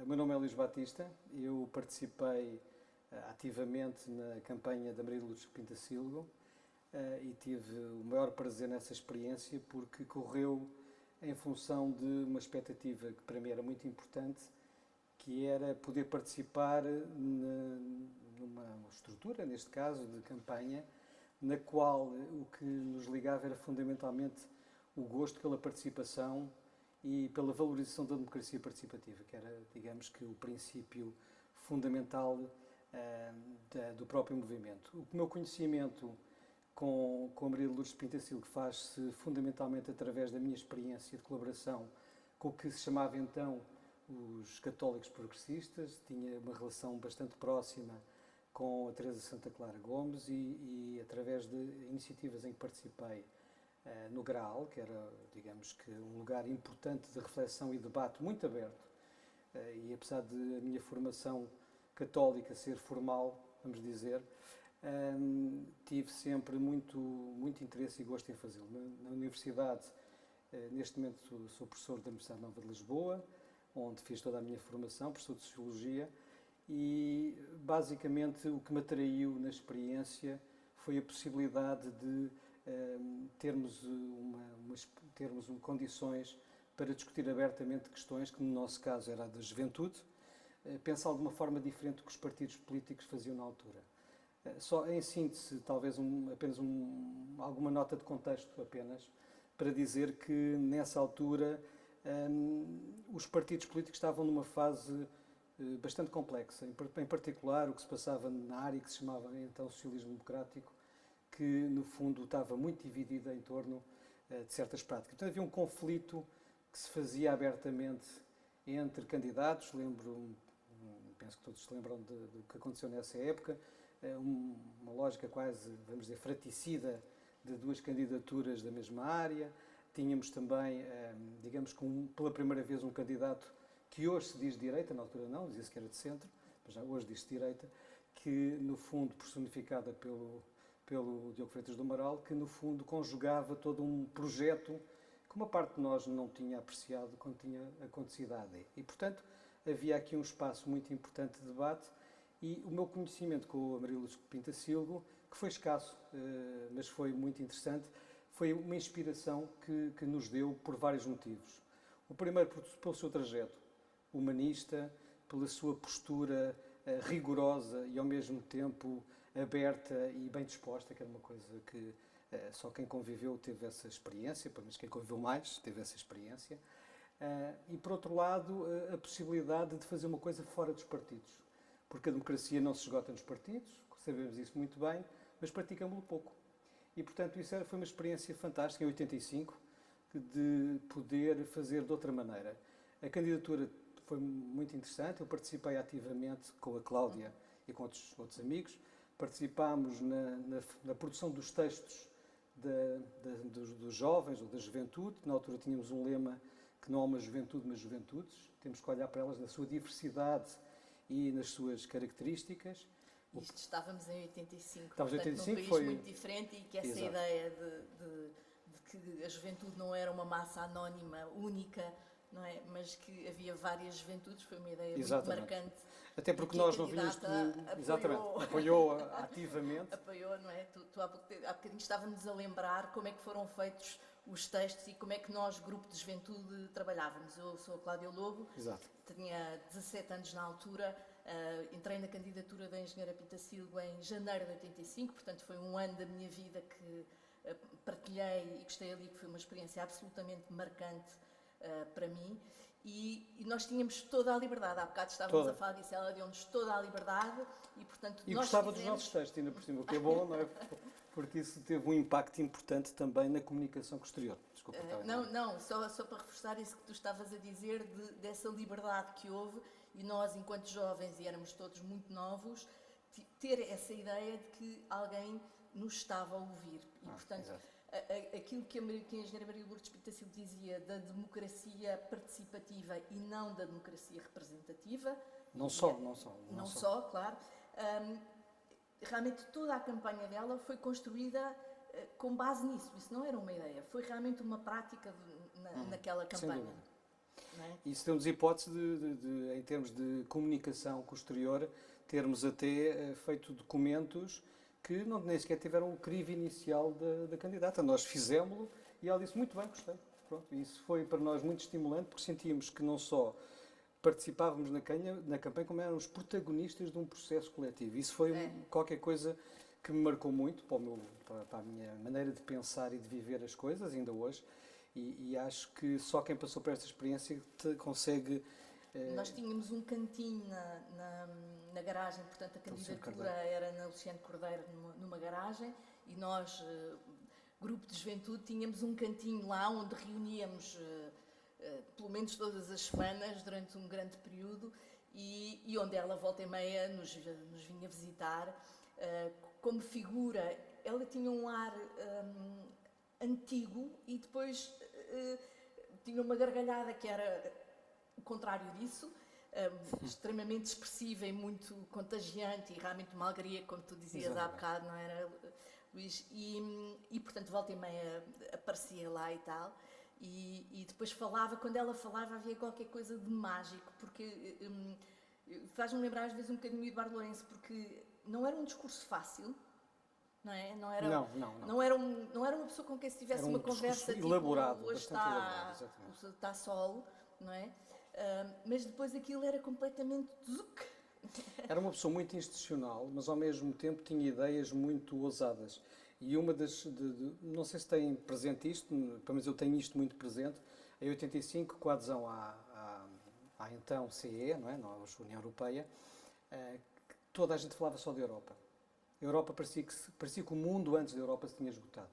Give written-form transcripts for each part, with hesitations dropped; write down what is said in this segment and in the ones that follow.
O meu nome é Luís Batista, eu participei ativamente na campanha da Maria de Lourdes Pintacilgo e tive o maior prazer nessa experiência porque correu em função de uma expectativa que para mim era muito importante, que era poder participar numa estrutura, neste caso, de campanha, na qual o que nos ligava era fundamentalmente o gosto pela participação e pela valorização da democracia participativa, que era, digamos que, o princípio fundamental do próprio movimento. O meu conhecimento com a Maria de Lourdes Pintacilgo faz-se fundamentalmente através da minha experiência de colaboração com o que se chamava então os católicos progressistas. Tinha uma relação bastante próxima com a Teresa Santa Clara Gomes e através de iniciativas em que participei no Graal, que era, digamos que, um lugar importante de reflexão e debate muito aberto, e apesar de a minha formação católica ser formal, vamos dizer, tive sempre muito interesse e gosto em fazê-lo. Na universidade, neste momento sou professor da Universidade Nova de Lisboa, onde fiz toda a minha formação, professor de Sociologia, e basicamente o que me atraiu na experiência foi a possibilidade de termos condições para discutir abertamente questões que, no nosso caso, era a da juventude, pensá-lo de uma forma diferente do que os partidos políticos faziam na altura. Só em síntese, talvez apenas alguma nota de contexto apenas, para dizer que nessa altura os partidos políticos estavam numa fase bastante complexa, em particular o que se passava na área que se chamava então socialismo democrático, que no fundo estava muito dividida em torno de certas práticas. Portanto, havia um conflito que se fazia abertamente entre candidatos. Penso que todos se lembram do que aconteceu nessa época, uma lógica quase, vamos dizer, fraticida de duas candidaturas da mesma área. Tínhamos também, digamos que pela primeira vez, um candidato que hoje se diz de direita, na altura não, dizia-se que era de centro, mas já hoje diz-se direita, que no fundo, personificada pelo Diogo Freitas do Amaral, que no fundo conjugava todo um projeto que uma parte de nós não tinha apreciado quando tinha acontecido a AD. E, portanto, havia aqui um espaço muito importante de debate e o meu conhecimento com a Maria Lourdes Pintacilgo, que foi escasso, mas foi muito interessante, foi uma inspiração que nos deu por vários motivos. O primeiro, pelo seu trajeto humanista, pela sua postura rigorosa e ao mesmo tempo aberta e bem disposta, que era uma coisa que só quem conviveu teve essa experiência, pelo menos quem conviveu mais teve essa experiência. E por outro lado, a possibilidade de fazer uma coisa fora dos partidos, porque a democracia não se esgota nos partidos, sabemos isso muito bem, mas praticamos-lo pouco. E portanto isso foi uma experiência fantástica em 85, de poder fazer de outra maneira. A candidatura foi muito interessante, eu participei ativamente com a Cláudia e com outros amigos, participámos na produção dos textos dos jovens ou da juventude. Na altura tínhamos um lema que não há uma juventude, mas juventudes, temos que olhar para elas na sua diversidade e nas suas características. Isto estávamos em 85, estávamos portanto, em 85, num país foi muito diferente e que essa Exato. ideia de que a juventude não era uma massa anónima, única, não é? Mas que havia várias juventudes, foi uma ideia Exatamente. muito marcante. Até porque nós não vínhamos de... apoiou ativamente. Apoiou, não é? Tu há bocadinho estávamos a lembrar como é que foram feitos os textos e como é que nós, grupo de juventude, trabalhávamos. Eu sou a Cláudia Lobo, Exato. Tinha 17 anos na altura, entrei na candidatura da engenheira Pintacilgo em janeiro de 85, portanto foi um ano da minha vida que partilhei e gostei ali, que foi uma experiência absolutamente marcante para mim, e nós tínhamos toda a liberdade. Há bocado estávamos a falar disso, ela deu-nos toda a liberdade e, portanto, e nós gostava dos nossos textos, ainda por cima, o que é bom, não é? Porque isso teve um impacto importante também na comunicação posterior. Desculpa, não, só para reforçar isso que tu estavas a dizer, dessa liberdade que houve, e nós, enquanto jovens, e éramos todos muito novos, ter essa ideia de que alguém nos estava a ouvir. E, portanto, aquilo que a engenheira Maria Lourdes Pintacilgo dizia da democracia participativa e não da democracia representativa. Não só, claro. Realmente toda a campanha dela foi construída com base nisso. Isso não era uma ideia, foi realmente uma prática naquela campanha. não é? E se temos hipótese em termos de comunicação com o exterior, termos até feito documentos que nem sequer tiveram o crivo inicial da candidata. Nós fizemos-lo e ela disse, muito bem, gostei. Pronto, isso foi para nós muito estimulante, porque sentíamos que não só participávamos na campanha, como éramos protagonistas de um processo coletivo. Isso foi qualquer coisa que me marcou muito para a minha maneira de pensar e de viver as coisas, ainda hoje, e acho que só quem passou por esta experiência consegue... Nós tínhamos um cantinho na garagem, portanto a candidatura era na Luciano Cordeiro, numa garagem, e nós, grupo de juventude, tínhamos um cantinho lá onde reuníamos pelo menos todas as semanas, durante um grande período, e onde ela, volta e meia, nos vinha visitar. Como figura, ela tinha um ar antigo e depois tinha uma gargalhada que era o contrário disso, extremamente expressiva e muito contagiante e realmente uma alegria, como tu dizias há bocado, não era, Luís? E portanto, volta e meia aparecia lá e tal. E depois falava, quando ela falava havia qualquer coisa de mágico, porque faz-me lembrar às vezes um bocadinho do Eduardo Lourenço, porque não era um discurso fácil, não é? Não era uma pessoa com quem se tivesse uma conversa elaborado, tipo, hoje está solo, não é? Mas depois aquilo era completamente zuc. Era uma pessoa muito institucional, mas ao mesmo tempo tinha ideias muito ousadas. E uma não sei se têm presente isto, pelo menos eu tenho isto muito presente, em 85, com a adesão à então CE, não é? Nós, União Europeia, toda a gente falava só da Europa. A Europa parecia que o mundo antes da Europa se tinha esgotado.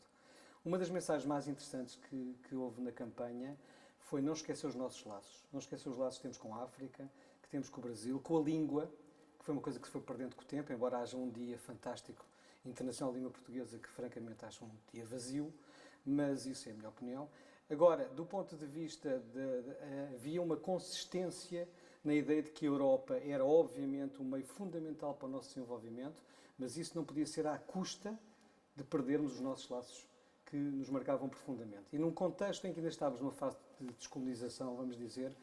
Uma das mensagens mais interessantes que houve na campanha foi não esquecer os nossos laços. Não esquecer os laços que temos com a África, que temos com o Brasil, com a língua, que foi uma coisa que se foi perdendo com o tempo, embora haja um dia fantástico internacional de língua portuguesa, que francamente acho um dia vazio, mas isso é a minha opinião. Agora, do ponto de vista havia uma consistência na ideia de que a Europa era obviamente um meio fundamental para o nosso desenvolvimento, mas isso não podia ser à custa de perdermos os nossos laços que nos marcavam profundamente. E num contexto em que ainda estávamos numa fase de descolonização, vamos dizer,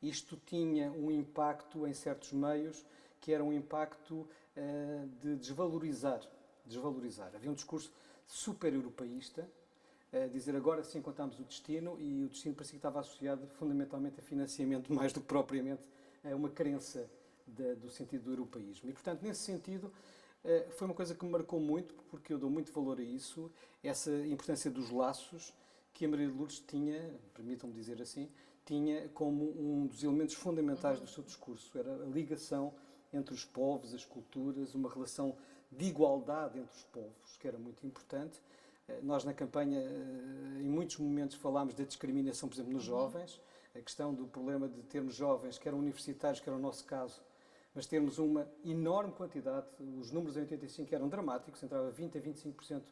isto tinha um impacto em certos meios que era um impacto de desvalorizar. Havia um discurso super europeísta, dizer agora sim contamos o destino, e o destino parecia que estava associado fundamentalmente a financiamento mais do que propriamente a uma crença do sentido do europeísmo. E, portanto, nesse sentido, foi uma coisa que me marcou muito, porque eu dou muito valor a isso, essa importância dos laços que a Maria de Lourdes tinha, permitam-me dizer assim, tinha como um dos elementos fundamentais do seu discurso. Era a ligação entre os povos, as culturas, uma relação de igualdade entre os povos, que era muito importante. Nós, na campanha, em muitos momentos falámos da discriminação, por exemplo, nos jovens, a questão do problema de termos jovens que eram universitários, que era o nosso caso, mas termos uma enorme quantidade, os números em 85 eram dramáticos, entrava 20% a 25%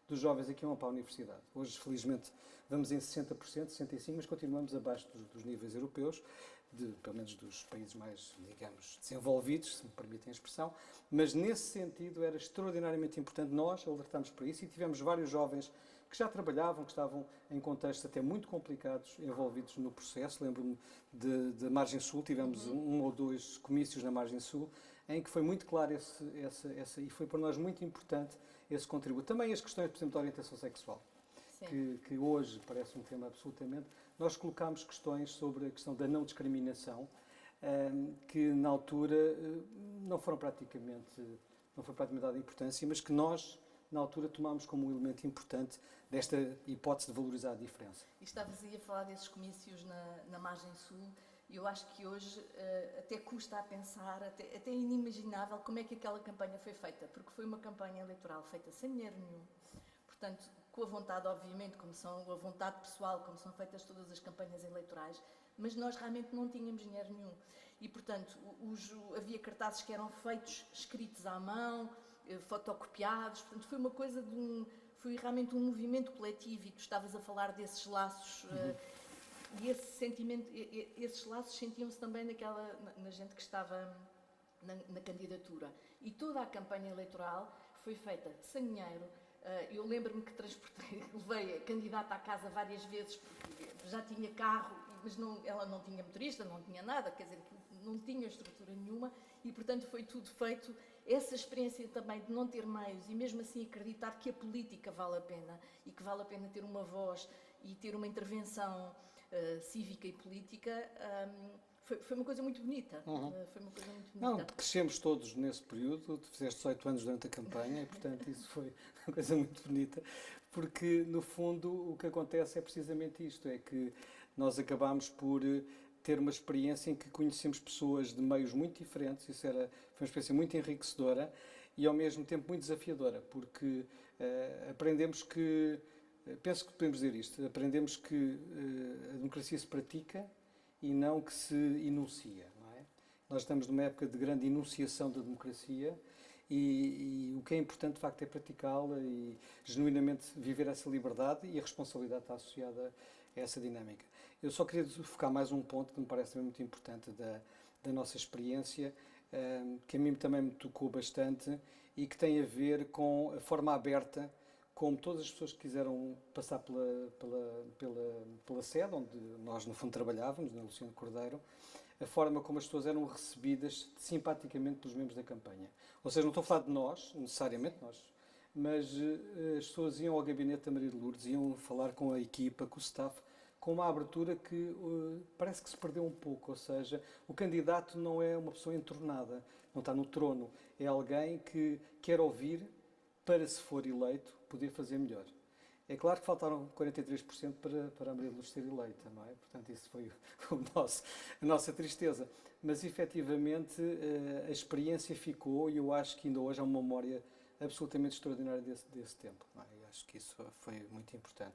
dos jovens aqui iam para a universidade. Hoje, felizmente, vamos em 60%, 65%, mas continuamos abaixo dos níveis europeus, pelo menos dos países mais, digamos, desenvolvidos, se me permitem a expressão, mas nesse sentido era extraordinariamente importante nós alertarmos para isso, e tivemos vários jovens que já trabalhavam, que estavam em contextos até muito complicados, envolvidos no processo. Lembro-me da Margem Sul, tivemos um ou dois comícios na Margem Sul, em que foi muito claro e foi para nós muito importante esse contributo. Também as questões, por exemplo, da orientação sexual, que hoje parece um tema absolutamente... Nós colocámos questões sobre a questão da não discriminação, que na altura não foi praticamente dada importância, mas que nós, na altura, tomámos como um elemento importante desta hipótese de valorizar a diferença. E estavas aí a falar desses comícios na Margem Sul, e eu acho que hoje até custa a pensar, até é inimaginável como é que aquela campanha foi feita, porque foi uma campanha eleitoral feita sem dinheiro nenhum, portanto, com a vontade, obviamente, a vontade pessoal, como são feitas todas as campanhas eleitorais, mas nós realmente não tínhamos dinheiro nenhum. E, portanto, havia cartazes que eram feitos, escritos à mão, fotocopiados, portanto, foi uma coisa foi realmente um movimento coletivo, e tu estavas a falar desses laços, e esse sentimento, esses laços sentiam-se também na gente que estava na candidatura. E toda a campanha eleitoral foi feita sem dinheiro. Eu lembro-me que levei a candidata à casa várias vezes, porque já tinha carro mas ela não tinha motorista, não tinha nada, quer dizer, não tinha estrutura nenhuma e, portanto, foi tudo feito. Essa experiência também de não ter meios e mesmo assim acreditar que a política vale a pena e que vale a pena ter uma voz e ter uma intervenção cívica e política, foi uma coisa muito bonita. Foi uma coisa muito bonita. Não, crescemos todos nesse período, tu fizeste 18 anos durante a campanha e, portanto, isso foi uma coisa muito bonita, porque, no fundo, o que acontece é precisamente isto, é que nós acabámos por ter uma experiência em que conhecemos pessoas de meios muito diferentes, foi uma experiência muito enriquecedora e, ao mesmo tempo, muito desafiadora, porque aprendemos que, penso que podemos dizer isto, aprendemos que a democracia se pratica e não que se enuncia, não é? Nós estamos numa época de grande enunciação da democracia e o que é importante, de facto, é praticá-la e genuinamente viver essa liberdade e a responsabilidade está associada a essa dinâmica. Eu só queria focar mais um ponto que me parece também muito importante da nossa experiência, que a mim também me tocou bastante e que tem a ver com a forma aberta como todas as pessoas que quiseram passar pela sede, onde nós, no fundo, trabalhávamos, na Luciano Cordeiro, a forma como as pessoas eram recebidas simpaticamente pelos membros da campanha. Ou seja, não estou a falar de nós, necessariamente nós, mas as pessoas iam ao gabinete da Maria de Lourdes, iam falar com a equipa, com o staff, com uma abertura que parece que se perdeu um pouco. Ou seja, o candidato não é uma pessoa entornada, não está no trono, é alguém que quer ouvir para, se for eleito, poder fazer melhor. É claro que faltaram 43% para a Maria de Lourdes ser eleita, não é? Portanto, isso foi a nossa tristeza. Mas, efetivamente, a experiência ficou e eu acho que ainda hoje há uma memória absolutamente extraordinária desse tempo. Não é? Eu acho que isso foi muito importante.